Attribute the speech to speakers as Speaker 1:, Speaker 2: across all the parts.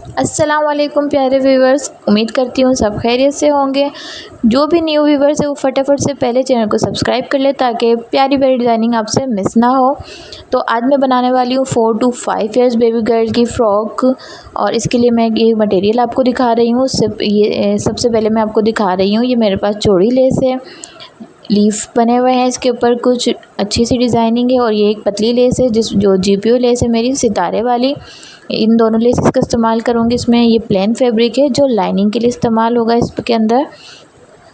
Speaker 1: अस्सलाम वालेकुम प्यारे व्यूवर्स, उम्मीद करती हूँ सब खैरियत से होंगे। जो भी न्यू व्यूवर्स है वो फटाफट से पहले चैनल को सब्सक्राइब कर ले ताकि प्यारी प्यारी डिज़ाइनिंग आपसे मिस ना हो। तो आज मैं बनाने वाली हूँ 4 to 5 इयर्स बेबी गर्ल की फ़्रॉक, और इसके लिए मैं ये मटेरियल आपको दिखा रही हूँ। सबसे पहले मैं आपको दिखा रही हूँ, ये मेरे पास चौड़ी लेस है, लीफ बने हुए हैं इसके ऊपर, कुछ अच्छी सी डिज़ाइनिंग है। और ये एक पतली लेस है जो जीपीओ लेस है मेरी, सितारे वाली। इन दोनों लेसेस का इस्तेमाल करूँगी इसमें। ये प्लेन फैब्रिक है जो लाइनिंग के लिए इस्तेमाल होगा इसके अंदर,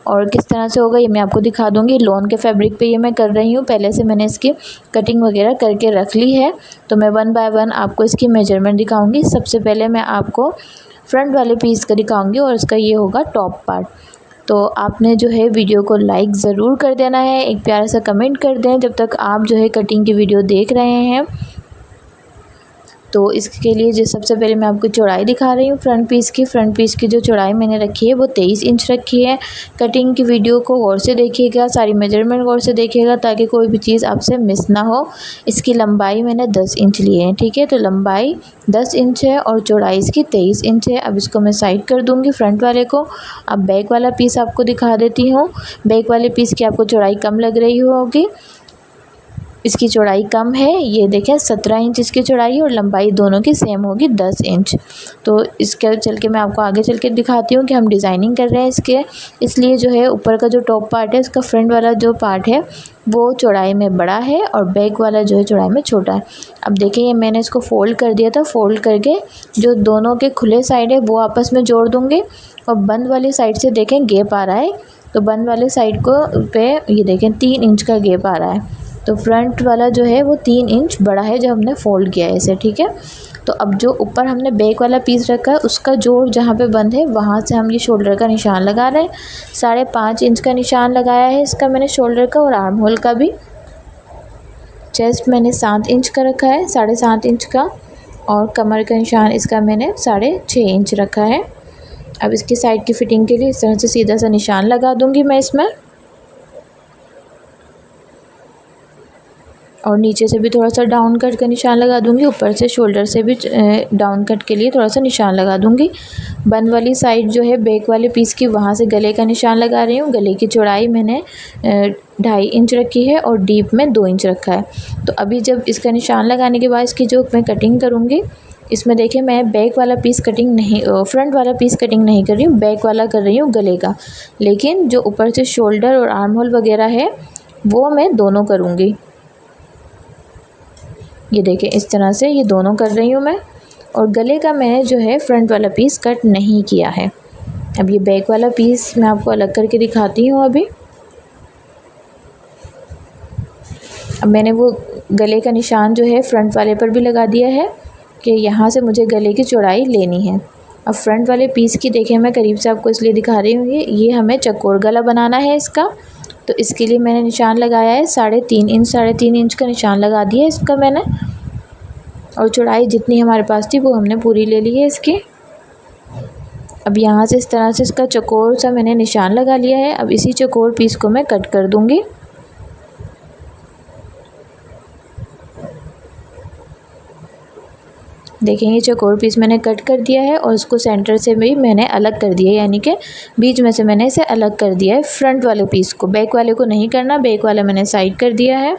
Speaker 1: और किस तरह से होगा ये मैं आपको दिखा दूँगी। लॉन के फैब्रिक पे ये मैं कर रही हूँ, पहले से मैंने इसकी कटिंग वगैरह करके रख ली है। तो मैं 1 बाय 1 आपको इसकी मेजरमेंट दिखाऊँगी। सबसे पहले मैं आपको फ्रंट वाले पीस का दिखाऊँगी और इसका ये होगा टॉप पार्ट। तो आपने जो है वीडियो को लाइक ज़रूर कर देना है, एक प्यारा सा कमेंट कर दें जब तक आप जो है कटिंग की वीडियो देख रहे हैं। तो इसके लिए जो सबसे पहले मैं आपको चौड़ाई दिखा रही हूँ फ्रंट पीस की जो चौड़ाई मैंने रखी है वो 23 इंच रखी है। कटिंग की वीडियो को गौर से देखिएगा, सारी मेजरमेंट गौर से देखिएगा ताकि कोई भी चीज़ आपसे मिस ना हो। इसकी लंबाई मैंने 10 इंच लिए हैं, ठीक है। तो लंबाई 10 इंच है और चौड़ाई इसकी 23 इंच है। अब इसको मैं साइड कर दूँगी फ्रंट वाले को। अब बैक वाला पीस आपको दिखा देती हूँ। बैक वाले पीस की आपको चौड़ाई कम लग रही होगी, इसकी चौड़ाई कम है। ये देखें 17 इंच इसकी चौड़ाई और लंबाई दोनों की सेम होगी 10 इंच। तो इसके चल के मैं आपको आगे चल के दिखाती हूँ कि हम डिज़ाइनिंग कर रहे हैं इसके। इसलिए जो है ऊपर का जो टॉप पार्ट है इसका फ्रंट वाला जो पार्ट है वो चौड़ाई में बड़ा है और बैक वाला जो है चौड़ाई में छोटा है। अब देखिए ये मैंने इसको फ़ोल्ड कर दिया था। फ़ोल्ड करके जो दोनों के खुले साइड है वो आपस में जोड़ दूँगी, और बंद वाली साइड से देखें गैप आ रहा है। तो बंद वाले साइड को पे ये देखें 3 इंच का गैप आ रहा है। तो फ्रंट वाला जो है वो 3 इंच बड़ा है जब हमने फ़ोल्ड किया है इसे, ठीक है। तो अब जो ऊपर हमने बैक वाला पीस रखा है उसका जोड़ जहाँ पे बंद है वहाँ से हम ये शोल्डर का निशान लगा रहे हैं। 5.5 इंच का निशान लगाया है इसका मैंने शोल्डर का, और आर्म होल का भी। चेस्ट मैंने 7 इंच का रखा है, 7.5 इंच का, और कमर का निशान इसका मैंने 6.5 इंच रखा है। अब इसकी साइड की फ़िटिंग के लिए इस तरह से सीधा सा निशान लगा दूँगी मैं इसमें, और नीचे से भी थोड़ा सा डाउन कट का निशान लगा दूंगी। ऊपर से शोल्डर से भी डाउन कट के लिए थोड़ा सा निशान लगा दूंगी। बंद वाली साइड जो है बैक वाले पीस की वहाँ से गले का निशान लगा रही हूँ। गले की चौड़ाई मैंने 2.5 इंच रखी है और डीप में 2 इंच रखा है। तो अभी जब इसका निशान लगाने के बाद इसकी जो मैं कटिंग करूँगी, इसमें देखिए मैं बैक वाला पीस कटिंग नहीं, फ्रंट वाला पीस कटिंग नहीं कर रही हूँ, बैक वाला कर रही हूँ गले का। लेकिन जो ऊपर से शोल्डर और आर्म होल वगैरह है वो मैं दोनों करूँगी। ये देखिए इस तरह से ये दोनों कर रही हूँ मैं। और गले का मैंने जो है फ्रंट वाला पीस कट नहीं किया है। अब ये बैक वाला पीस मैं आपको अलग करके दिखाती हूँ अभी। अब मैंने वो गले का निशान जो है फ्रंट वाले पर भी लगा दिया है कि यहाँ से मुझे गले की चौड़ाई लेनी है। अब फ्रंट वाले पीस की देखिए मैं करीब से आपको इसलिए दिखा रही हूँ, ये हमें चकोर गला बनाना है इसका। तो इसके लिए मैंने निशान लगाया है 3.5 इंच का निशान लगा दिया इसका मैंने, और चौड़ाई जितनी हमारे पास थी वो हमने पूरी ले ली है इसकी। अब यहाँ से इस तरह से इसका चकोर सा मैंने निशान लगा लिया है। अब इसी चकोर पीस को मैं कट कर दूँगी। देखेंगे चकोर पीस मैंने कट कर दिया है और इसको सेंटर से भी मैंने अलग कर दिया है, यानी कि बीच में से मैंने इसे अलग कर दिया है फ्रंट वाले पीस को। बैक वाले को नहीं करना, बैक वाला मैंने साइड कर दिया है।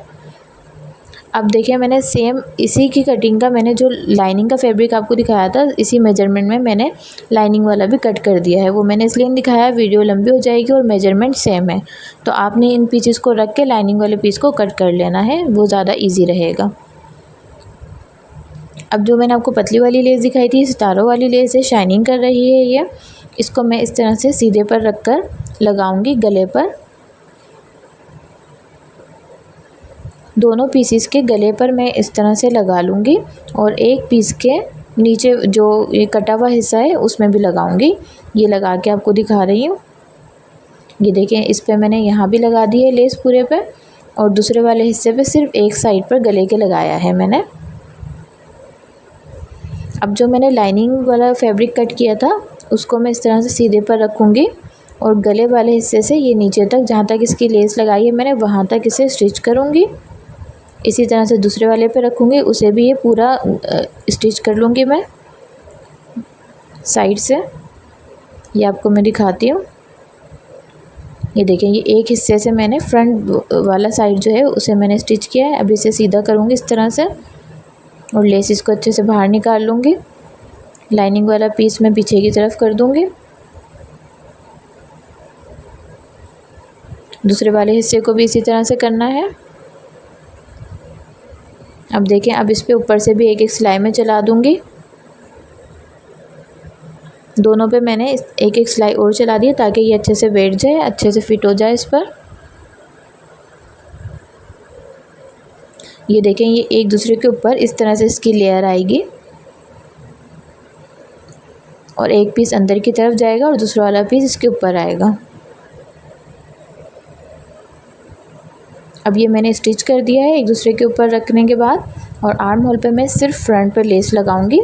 Speaker 1: अब देखिए मैंने सेम इसी की कटिंग का मैंने जो लाइनिंग का फैब्रिक आपको दिखाया था इसी मेजरमेंट में मैंने लाइनिंग वाला भी कट कर दिया है। वो मैंने इसलिए नहीं दिखाया, वीडियो लंबी हो जाएगी और मेजरमेंट सेम है। तो आपने इन पीसेस को रख के लाइनिंग वाले पीस को कट कर लेना है, वो ज़्यादा ईजी रहेगा। अब जो मैंने आपको पतली वाली लेस दिखाई थी, सितारों वाली लेस है, शाइनिंग कर रही है ये। इसको मैं इस तरह से सीधे पर रख कर लगाऊंगी गले पर। दोनों पीसेस के गले पर मैं इस तरह से लगा लूँगी, और एक पीस के नीचे जो ये कटा हुआ हिस्सा है उसमें भी लगाऊंगी। ये लगा के आपको दिखा रही हूँ। ये देखें इस पे मैंने यहाँ भी लगा दी है लेस पूरे पे, और दूसरे वाले हिस्से पे सिर्फ एक साइड पर गले के लगाया है मैंने। अब जो मैंने लाइनिंग वाला फैब्रिक कट किया था उसको मैं इस तरह से सीधे पर रखूँगी, और गले वाले हिस्से से ये नीचे तक जहाँ तक इसकी लेस लगाई है मैंने वहाँ तक इसे स्टिच करूँगी। इसी तरह से दूसरे वाले पे रखूँगी, उसे भी ये पूरा स्टिच कर लूँगी मैं। साइड से। ये आपको मैं दिखाती हूँ। ये देखें, ये एक हिस्से से मैंने फ्रंट वाला साइड जो है उसे मैंने स्टिच किया है। अब इसे सीधा करूँगी इस तरह से और लेस इसको अच्छे से बाहर निकाल लूँगी। लाइनिंग वाला पीस मैं पीछे की तरफ कर दूँगी। दूसरे वाले हिस्से को भी इसी तरह से करना है। अब देखें, अब इस पे ऊपर से भी एक एक सिलाई में चला दूँगी। दोनों पे मैंने एक एक सिलाई और चला दी ताकि ये अच्छे से बैठ जाए, अच्छे से फिट हो जाए इस पर। ये देखें, ये एक दूसरे के ऊपर इस तरह से इसकी लेयर आएगी और एक पीस अंदर की तरफ जाएगा और दूसरा वाला पीस इसके ऊपर आएगा। अब ये मैंने स्टिच कर दिया है एक दूसरे के ऊपर रखने के बाद। और आर्म होल पे मैं सिर्फ फ्रंट पर लेस लगाऊंगी।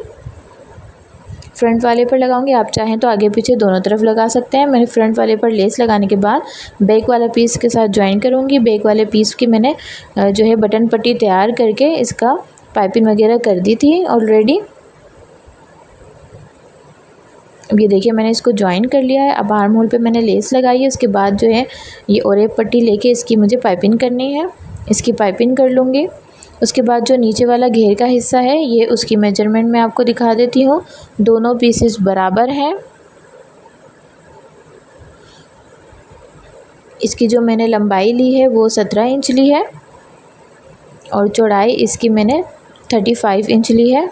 Speaker 1: फ्रंट वाले पर लगाऊंगी, आप चाहें तो आगे पीछे दोनों तरफ लगा सकते हैं। मैंने फ्रंट वाले पर लेस लगाने के बाद बैक वाला पीस के साथ ज्वाइन करूंगी। बैक वाले पीस की मैंने जो है बटन पट्टी तैयार करके इसका पाइपिंग वगैरह कर दी थी ऑलरेडी। अब ये देखिए, मैंने इसको ज्वाइन कर लिया है। अब आर्म होल पे मैंने लेस लगाई है। उसके बाद जो है ये और एक पट्टी लेके इसकी मुझे पाइपिंग करनी है। इसकी पाइपिंग कर लूँगी। उसके बाद जो नीचे वाला घेर का हिस्सा है, ये उसकी मेजरमेंट मैं आपको दिखा देती हूँ। दोनों पीसेस बराबर हैं। इसकी जो मैंने लंबाई ली है वो 17 इंच ली है और चौड़ाई इसकी मैंने 35 इंच ली है।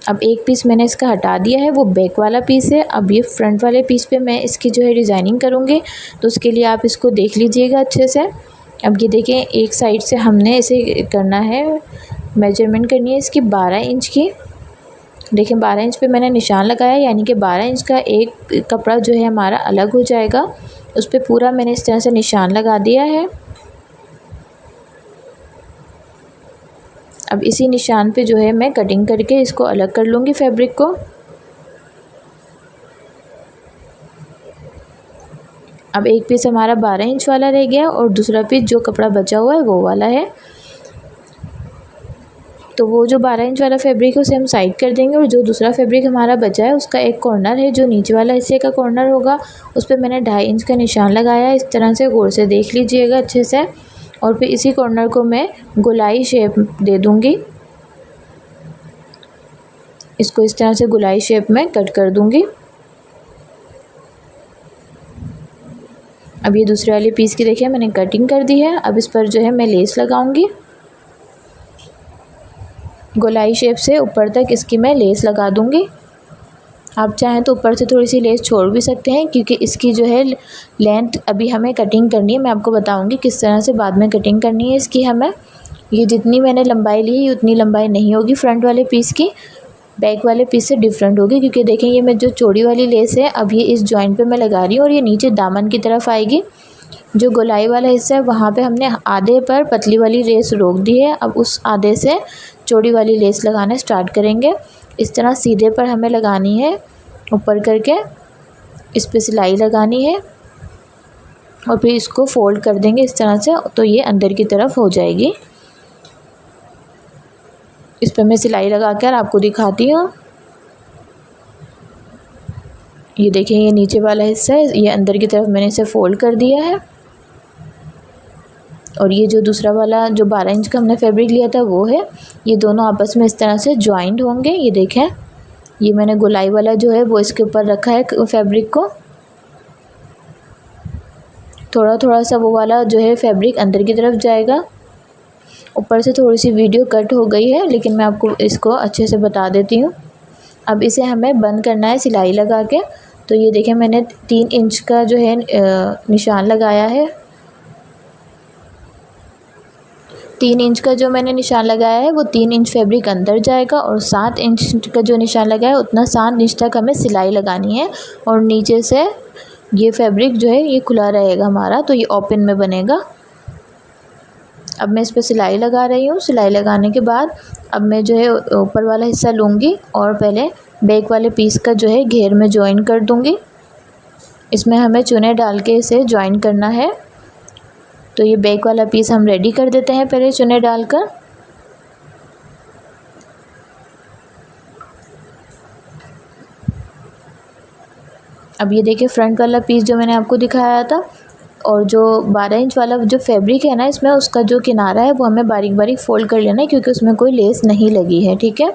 Speaker 1: अब एक पीस मैंने इसका हटा दिया है, वो बैक वाला पीस है। अब ये फ्रंट वाले पीस पे मैं इसकी जो है डिज़ाइनिंग करूँगी, तो उसके लिए आप इसको देख लीजिएगा अच्छे से। अब ये देखें, एक साइड से हमने इसे करना है, मेजरमेंट करनी है इसकी 12 इंच की। देखें, 12 इंच पे मैंने निशान लगाया, यानी कि 12 इंच का एक कपड़ा जो है हमारा अलग हो जाएगा। उस पर पूरा मैंने इस तरह से निशान लगा दिया है। अब इसी निशान पे जो है मैं कटिंग करके इसको अलग कर लूँगी फैब्रिक को। अब एक पीस हमारा 12 इंच वाला रह गया और दूसरा पीस जो कपड़ा बचा हुआ है वो वाला है। तो वो जो 12 इंच वाला फैब्रिक है उसे हम साइड कर देंगे और जो दूसरा फैब्रिक हमारा बचा है उसका एक कॉर्नर है, जो नीचे वाला हिस्से का कॉर्नर होगा, उस पर मैंने 2.5 इंच का निशान लगाया है। इस तरह से गौर से देख लीजिएगा अच्छे से। और फिर इसी कॉर्नर को मैं गोलाई शेप दे दूँगी। इसको इस तरह से गोलाई शेप में कट कर दूँगी। अब ये दूसरे वाले पीस की देखिए मैंने कटिंग कर दी है। अब इस पर जो है मैं लेस लगाऊंगी। गोलाई शेप से ऊपर तक इसकी मैं लेस लगा दूंगी। आप चाहें तो ऊपर से थोड़ी सी लेस छोड़ भी सकते हैं, क्योंकि इसकी जो है लेंथ अभी हमें कटिंग करनी है। मैं आपको बताऊंगी किस तरह से बाद में कटिंग करनी है इसकी हमें। ये जितनी मैंने लंबाई ली है उतनी लंबाई नहीं होगी फ्रंट वाले पीस की, बैक वाले पीस से डिफरेंट होगी। क्योंकि देखें, ये मैं जो चौड़ी वाली लेस है अब ये इस जॉइंट पे मैं लगा रही हूँ और ये नीचे दामन की तरफ आएगी। जो गोलाई वाला हिस्सा है वहाँ पे हमने आधे पर पतली वाली लेस रोक दी है। अब उस आधे से चौड़ी वाली लेस लगाना स्टार्ट करेंगे। इस तरह सीधे पर हमें लगानी है, ऊपर करके इस पे सिलाई लगानी है और फिर इसको फोल्ड कर देंगे इस तरह से, तो ये अंदर की तरफ हो जाएगी। इस पर मैं सिलाई लगा कर आपको दिखाती हूँ। ये देखिए, ये नीचे वाला हिस्सा है, ये अंदर की तरफ मैंने इसे फोल्ड कर दिया है। और ये जो दूसरा वाला जो 12 इंच का हमने फैब्रिक लिया था वो है। ये दोनों आपस में इस तरह से ज्वाइंट होंगे। ये देखें, ये मैंने गोलाई वाला जो है वो इसके ऊपर रखा है फैब्रिक को। थोड़ा थोड़ा सा वो वाला जो है फैब्रिक अंदर की तरफ जाएगा। ऊपर से थोड़ी सी वीडियो कट हो गई है, लेकिन मैं आपको इसको अच्छे से बता देती हूँ। अब इसे हमें बंद करना है सिलाई लगा के। तो ये देखें, मैंने 3 इंच का जो है निशान लगाया है। 3 इंच का जो मैंने निशान लगाया है वो 3 इंच फैब्रिक अंदर जाएगा और 7 इंच का जो निशान लगाया है उतना 7 इंच तक हमें सिलाई लगानी है। और नीचे से ये फैब्रिक जो है ये खुला रहेगा हमारा, तो ये ओपन में बनेगा। अब मैं इस पर सिलाई लगा रही हूँ। सिलाई लगाने के बाद अब मैं जो है ऊपर वाला हिस्सा लूँगी और पहले बैक वाले पीस का जो है घेर में ज्वाइन कर दूँगी। इसमें हमें चुने डाल के इसे ज्वाइन करना है। तो ये बैक वाला पीस हम रेडी कर देते हैं पहले चुने डालकर। अब ये देखिए फ्रंट वाला पीस जो मैंने आपको दिखाया था, और जो 12 इंच वाला जो फैब्रिक है ना, इसमें उसका जो किनारा है वो हमें बारीक बारीक फ़ोल्ड कर लेना है, क्योंकि उसमें कोई लेस नहीं लगी है, ठीक है।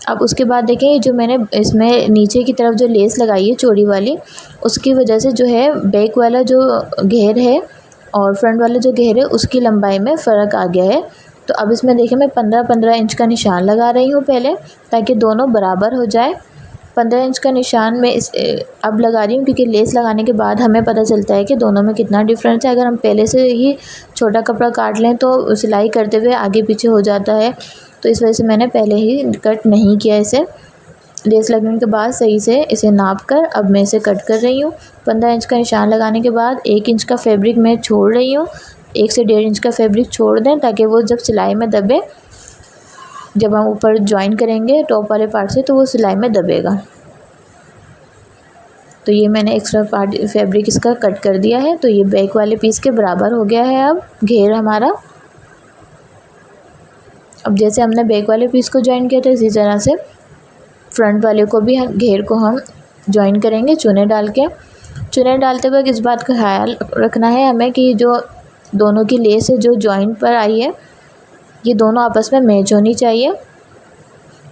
Speaker 1: अब उसके बाद देखें, ये जो मैंने इसमें नीचे की तरफ जो लेस लगाई है चौड़ी वाली, उसकी वजह से जो है बैक वाला जो घेर है और फ्रंट वाला जो घेर है उसकी लंबाई में फ़र्क आ गया है। तो अब इसमें देखिए मैं 15-15 इंच का निशान लगा रही हूँ पहले, ताकि दोनों बराबर हो जाए। 15 इंच का निशान मैं अब लगा रही हूँ, क्योंकि लेस लगाने के बाद हमें पता चलता है कि दोनों में कितना डिफरेंस है। अगर हम पहले से ही छोटा कपड़ा काट लें तो सिलाई करते हुए आगे पीछे हो जाता है, तो इस वजह से मैंने पहले ही कट नहीं किया इसे। लेस लगने के बाद सही से इसे नाप कर अब मैं इसे कट कर रही हूँ। 15 इंच का निशान लगाने के बाद 1 इंच का फैब्रिक मैं छोड़ रही हूँ। 1 से 1.5 इंच का फैब्रिक छोड़ दें, ताकि वो जब सिलाई में दबे, जब हम ऊपर ज्वाइन करेंगे टॉप वाले पार्ट से, तो वो सिलाई में दबेगा। तो ये मैंने एक्स्ट्रा पार्ट फैब्रिक इसका कट कर दिया है। तो ये बैक वाले पीस के बराबर हो गया है अब घेर हमारा। अब जैसे हमने बैक वाले पीस को ज्वाइन किया था, इसी तरह से फ्रंट वाले को भी घेर को हम ज्वाइन करेंगे चुने डाल के। चुने डालते वक्त इस बात का ख्याल रखना है हमें कि जो दोनों की लेस है जो जॉइंट पर आई है, ये दोनों आपस में मैच होनी चाहिए,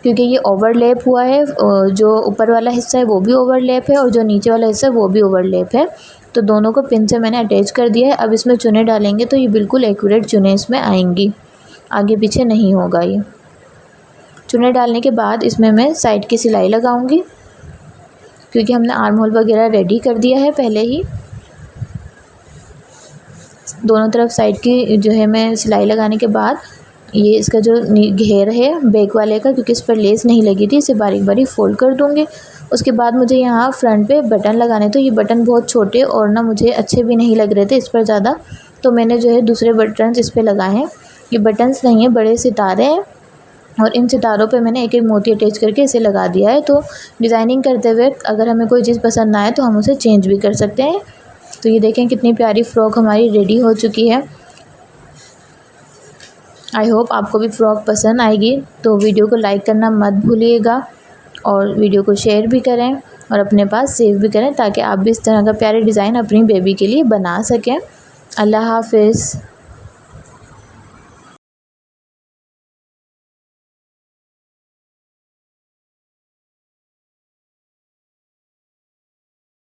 Speaker 1: क्योंकि ये ओवरलैप हुआ है। जो ऊपर वाला हिस्सा है वो भी ओवरलैप है और जो नीचे वाला हिस्सा है वो भी ओवरलैप है। तो दोनों को पिन से मैंने अटैच कर दिया है। अब इसमें चुने डालेंगे तो ये बिल्कुल एक्यूरेट चुने इसमें आएंगी, आगे पीछे नहीं होगा ये। चुने डालने के बाद इसमें मैं साइड की सिलाई लगाऊंगी, क्योंकि हमने आर्म होल वगैरह रेडी कर दिया है पहले ही। दोनों तरफ साइड की जो है मैं सिलाई लगाने के बाद ये इसका जो घेर है बैक वाले का, क्योंकि इस पर लेस नहीं लगी थी, इसे बारीक बारीक फ़ोल्ड कर दूँगी। उसके बाद मुझे यहाँ फ्रंट पे बटन लगाने, तो ये बटन बहुत छोटे और ना मुझे अच्छे भी नहीं लग रहे थे इस पर ज़्यादा, तो मैंने जो है दूसरे बटन्स इस पर लगाए हैं। ये बटन्स नहीं है, बड़े सितारे हैं, और इन सितारों पे मैंने एक एक मोती अटैच करके इसे लगा दिया है। तो डिज़ाइनिंग करते हुए अगर हमें कोई चीज़ पसंद ना आए तो हम उसे चेंज भी कर सकते हैं। तो ये देखें कितनी प्यारी फ़्रॉक हमारी रेडी हो चुकी है। आई होप आपको भी फ़्रॉक पसंद आएगी। तो वीडियो को लाइक करना मत भूलिएगा, और वीडियो को शेयर भी करें और अपने पास सेव भी करें, ताकि आप भी इस तरह का प्यारे डिज़ाइन अपनी बेबी के लिए बना सकें। अल्लाह हाफ़िज़।